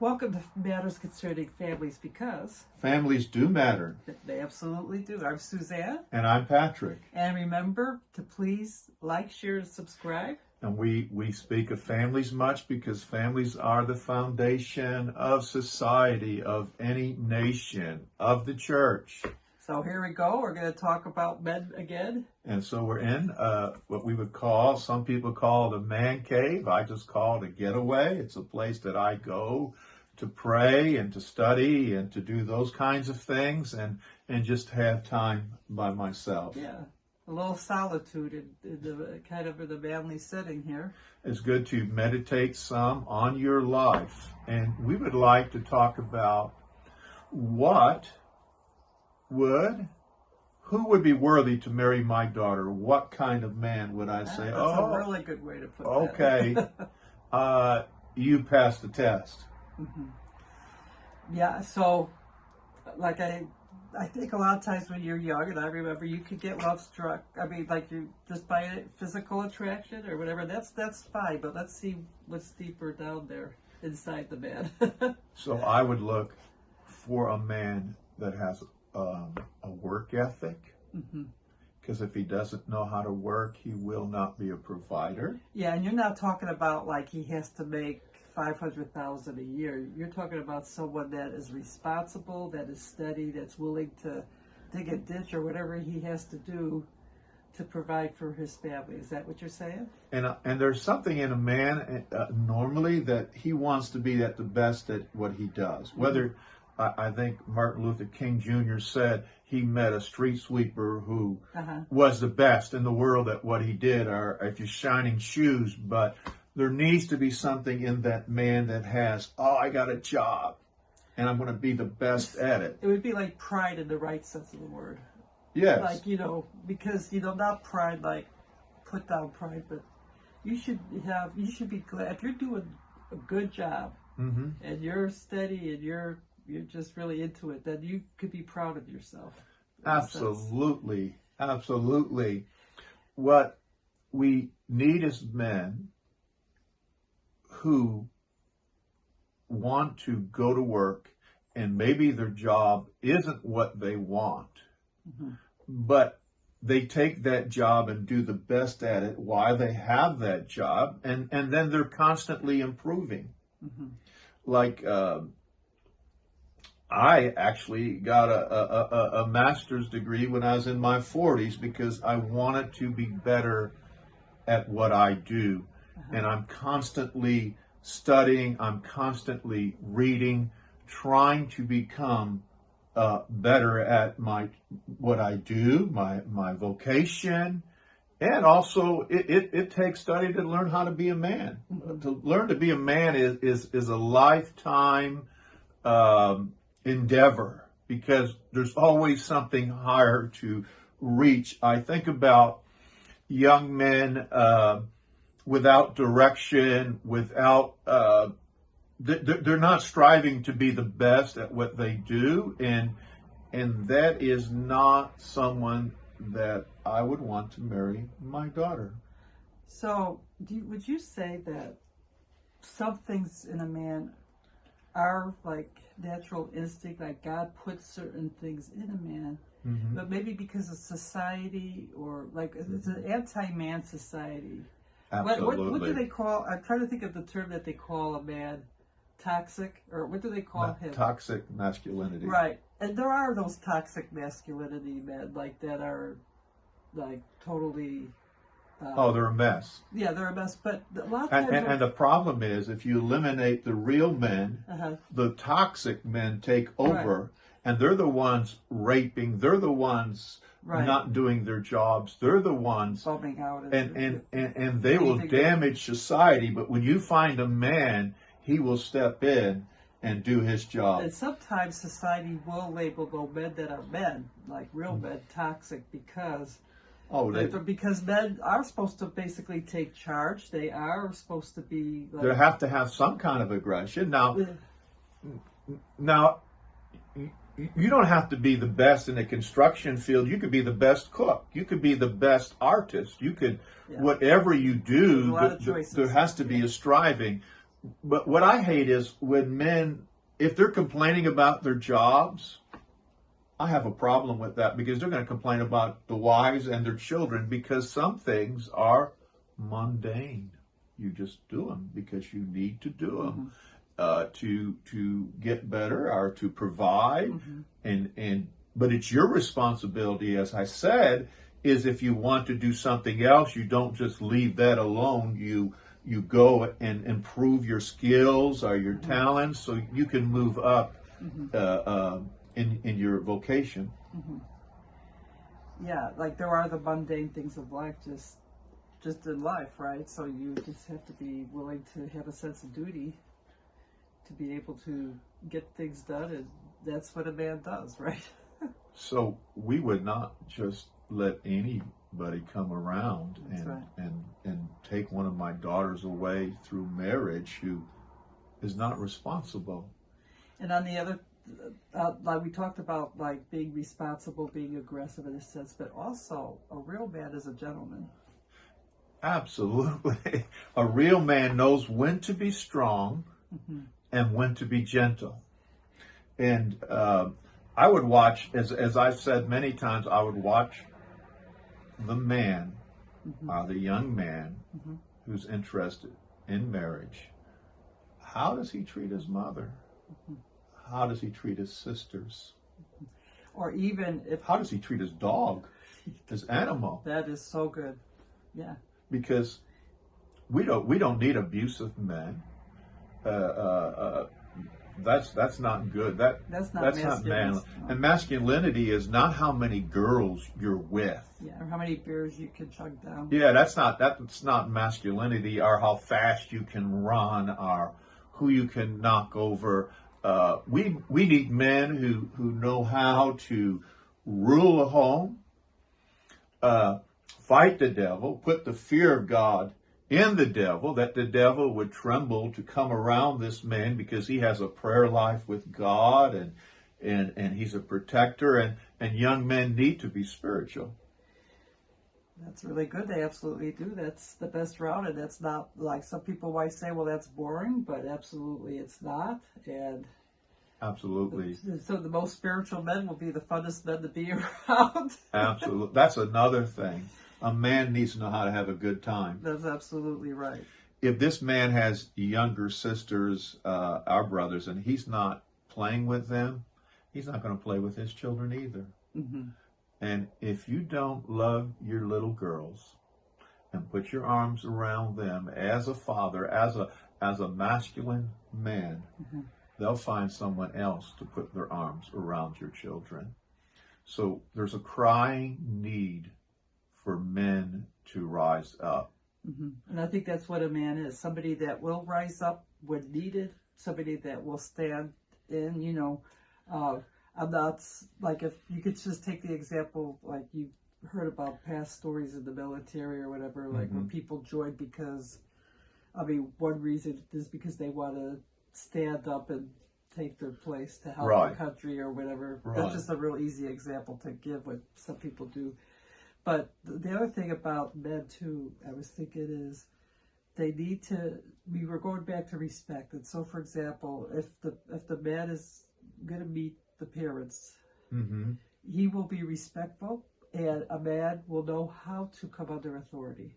Welcome to Matters Concerning Families because Families do matter. they absolutely do. I'm Suzanne. And I'm Patrick. And remember to please like, share, and subscribe. And we speak of families much because families are the foundation of society, of any nation, of the church. So here we go. We're going to talk about men again. And so we're in what we would call, some people call it a man cave. I just call it a getaway. It's a place that I go to pray and to study and to do those kinds of things and just have time by myself. Yeah, a little solitude in the kind of in the manly setting here. It's good to meditate some on your life. And we would like to talk about who would be worthy to marry my daughter? What kind of man would I say? That's a really good way to put that. Okay. You passed the test. Mm-hmm. Yeah, so like I think a lot of times when you're young, and I remember you could get love struck. I mean, like you just by physical attraction or whatever. That's fine, but let's see what's deeper down there inside the man. So I would look for a man that has a work ethic. Because if he doesn't know how to work, he will not be a provider. Yeah, and you're not talking about like he has to make $500,000 a year. You're talking about someone that is responsible, that is steady, that's willing to dig a ditch or whatever he has to do to provide for his family. Is that what you're saying? And there's something in a man normally that he wants to be at the best at what he does. Whether I think Martin Luther King Jr. said he met a street sweeper who was the best in the world at what he did, or if you're shining shoes, but there needs to be something in that man that has, I got a job and I'm going to be the best at it. It would be like pride in the right sense of the word. Yes. Like, because, not pride like put down pride, but you should be glad if you're doing a good job and you're steady and you're just really into it, then you could be proud of yourself. Absolutely. Absolutely. What we need is men who want to go to work and maybe their job isn't what they want, but they take that job and do the best at it while they have that job, and then they're constantly improving. Like I actually got a master's degree when I was in my 40s because I wanted to be better at what I do. And I'm constantly studying, I'm constantly reading, trying to become better at what I do, my vocation. And also, it takes study to learn how to be a man. To learn to be a man is a lifetime endeavor because there's always something higher to reach. I think about young men without direction, without they're not striving to be the best at what they do, and that is not someone that I would want to marry my daughter. So, would you say that some things in a man are like natural instinct, like God puts certain things in a man, but maybe because of society or like it's an anti-man society. Absolutely. What do they call? I'm trying to think of the term that they call a man toxic, or what do they call him? Toxic masculinity. Right, and there are those toxic masculinity men like that are like totally. They're a mess. Yeah, they're a mess. But a lot of times, and the problem is, if you eliminate the real men, the toxic men take over, and they're the ones raping. They're the ones not doing their jobs. They're the ones bumming out, and they will damage society. But when you find a man, he will step in and do his job. And sometimes society will label those men that are men, like real men, toxic because men are supposed to basically take charge. They are supposed to be. They have to have some kind of aggression. Now, you don't have to be the best in the construction field. You could be the best cook. You could be the best artist. You could, whatever you do, there has to be a striving. But what I hate is when men, if they're complaining about their jobs, I have a problem with that because they're going to complain about the wives and their children because some things are mundane. You just do them because you need to do them to get better or to provide, and but it's your responsibility, as I said, is if you want to do something else, you don't just leave that alone. You go and improve your skills or your talents so you can move up in your vocation. Yeah, like there are the mundane things of life, just in life, right? So you just have to be willing to have a sense of duty to be able to get things done, and that's what a man does, right? So we would not just let anybody come around That's and, right. and take one of my daughters away through marriage who is not responsible. And on the other, like we talked about, like being responsible, being aggressive in a sense, but also a real man is a gentleman. Absolutely. A real man knows when to be strong and when to be gentle. And I would watch, as I've said many times, I would watch the man, the young man who's interested in marriage. How does he treat his mother? How does he treat his sisters? Or even if How does he treat his dog, his animal? that is so good, yeah. Because we don't need abusive men. That's not good. That's not That's not masculine. manly. No. And masculinity is not how many girls you're with. Yeah, or how many beers you can chug down. Yeah, that's not masculinity, or how fast you can run, or who you can knock over. We need men who know how to rule a home, fight the devil, put the fear of God in the devil, that the devil would tremble to come around this man because he has a prayer life with God, and he's a protector, and young men need to be spiritual. That's really good. They absolutely do. That's the best route, and that's not like some people might say, well, that's boring, but absolutely it's not. And Absolutely. so the most spiritual men will be the funnest men to be around. Absolutely. That's another thing. A man needs to know how to have a good time. That's absolutely right. If this man has younger sisters, our brothers, and he's not playing with them, he's not going to play with his children either. And if you don't love your little girls and put your arms around them as a father, as a masculine man, they'll find someone else to put their arms around your children. So there's a crying need for men to rise up. And I think that's what a man is. Somebody that will rise up when needed, somebody that will stand in, I'm not, like, if you could just take the example, like you heard about past stories in the military or whatever, like where people joined because, one reason is because they want to stand up and take their place to help the country or whatever. That's just a real easy example to give what some people do. But the other thing about men too, I was thinking, is they need to, we were going back to respect. And so, for example, if the man is going to meet the parents, he will be respectful, and a man will know how to come under authority.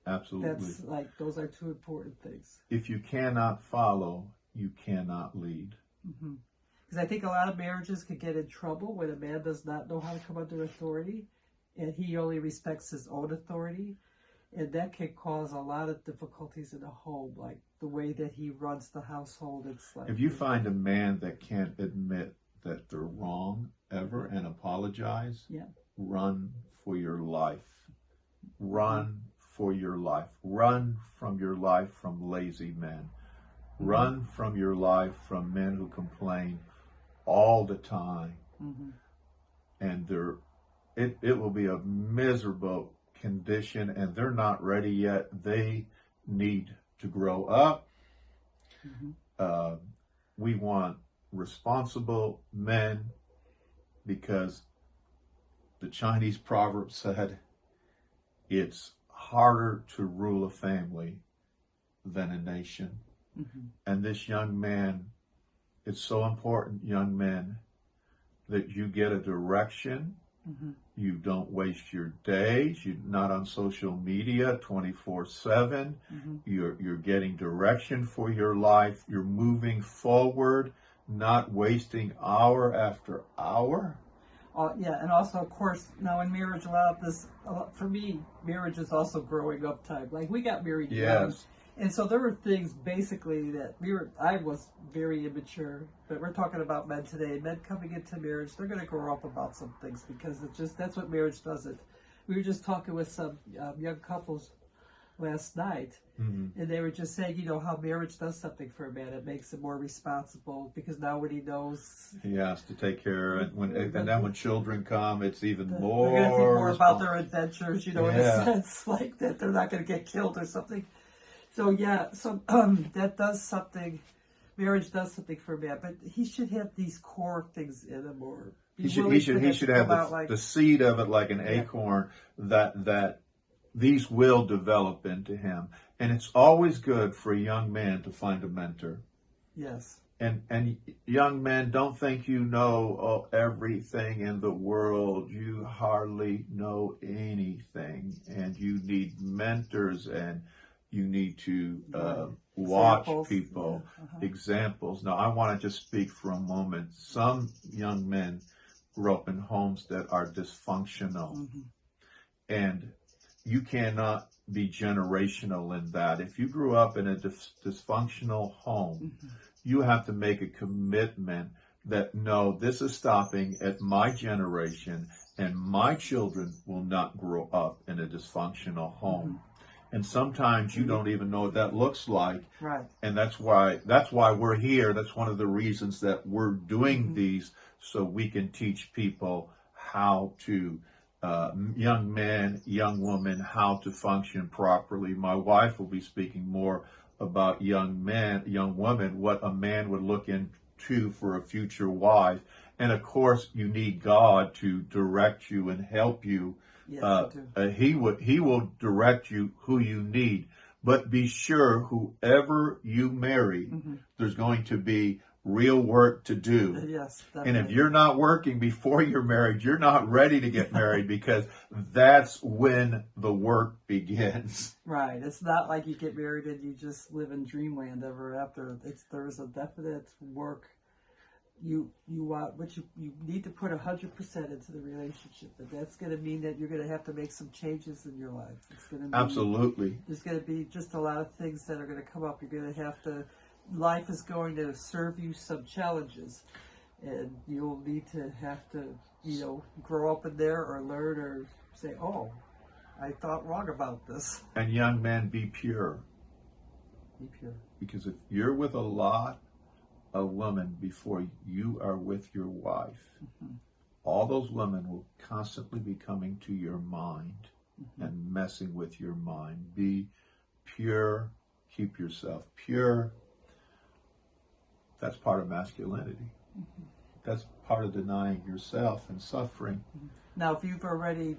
Absolutely. That's like, those are two important things. If you cannot follow, you cannot lead. Because I think a lot of marriages could get in trouble when a man does not know how to come under authority, and he only respects his own authority. And that can cause a lot of difficulties in a home, like the way that he runs the household. It's like, If you find a man that can't admit that they're wrong ever and apologize, run for your life. Run for your life. Run from your life from lazy men. Run from your life from men who complain all the time. And it will be a miserable condition, and they're not ready yet. They need to grow up. We want responsible men, because the Chinese proverb said it's harder to rule a family than a nation. Mm-hmm. And this young man, it's so important, young men, that you get a direction. Mm-hmm. You don't waste your days. You're not on social media 24/7. Mm-hmm. You're getting direction for your life. You're moving forward, not wasting hour after hour. Yeah, and also, of course, now in marriage, for me, marriage is also growing up time. Like, we got married young, Yes. and so there were things basically that I was very immature, but we're talking about men today. Men coming into marriage, they're going to grow up about some things because that's what marriage does. We were just talking with some young couples last night, Mm-hmm. and they were just saying, how marriage does something for a man. It makes him more responsible because now when he knows He has to take care of it. And then when children come, it's even they're more. going to think more about their adventures, in a Yeah. sense, like that they're not going to get killed or something. So yeah, that does something. Marriage does something for a man, but he should have these core things in him, or He should have the seed of it like an acorn that these will develop into him. And it's always good for a young man to find a mentor. Yes. And young men, don't think you know everything in the world. You hardly know anything, and you need mentors, and you need to watch Examples. people, Yeah. Uh-huh. examples. Now, I want to just speak for a moment. Some young men grew up in homes that are dysfunctional, Mm-hmm. and you cannot be generational in that. If you grew up in a dysfunctional home, Mm-hmm. you have to make a commitment that no, this is stopping at my generation, and my children will not grow up in a dysfunctional home. Mm-hmm. And sometimes you don't even know what that looks like. Right. And that's why we're here. That's one of the reasons that we're doing Mm-hmm. these, so we can teach people how to, young men, young women, how to function properly. My wife will be speaking more about young men, young women, what a man would look into for a future wife. And of course, you need God to direct you and help you. Yes, you do. He will direct you who you need. But be sure, whoever you marry, Mm-hmm. there's going to be real work to do. Yes, And definitely. if you're not working before you're married, you're not ready to get married, because that's when the work begins. Right. It's not like you get married and you just live in dreamland ever after. There's a definite work. You need to put 100% into the relationship, but that's going to mean that you're going to have to make some changes in your life. It's going to mean Absolutely. there's going to be just a lot of things that are going to come up. You're going to have to. Life is going to serve you some challenges, and you'll need to have to, grow up in there or learn or say, "Oh, I thought wrong about this." And young men, be pure. Be pure. Because if you're with a lot of women before you are with your wife, Mm-hmm. all those women will constantly be coming to your mind Mm-hmm. and messing with your mind. Be pure. Keep yourself pure. That's part of masculinity. Mm-hmm. That's part of denying yourself and suffering. Now, if you've already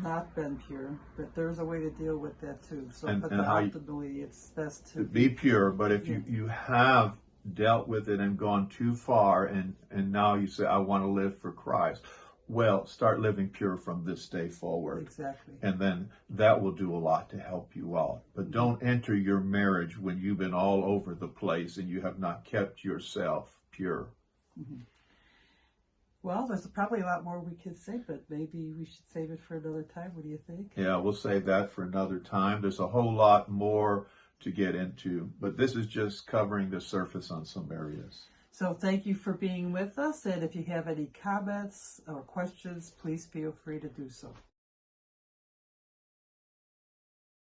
not been pure, but there's a way to deal with that too. So, And but how ultimately, it's best to be pure. But if you have dealt with it and gone too far, and now you say, I want to live for Christ, well, start living pure from this day forward. Exactly. And then that will do a lot to help you out. But don't enter your marriage when you've been all over the place and you have not kept yourself pure. Mm-hmm. Well, there's probably a lot more we could say, but maybe we should save it for another time. What do you think? Yeah, we'll save that for another time. There's a whole lot more to get into, but this is just covering the surface on some areas. So thank you for being with us. And if you have any comments or questions, please feel free to do so.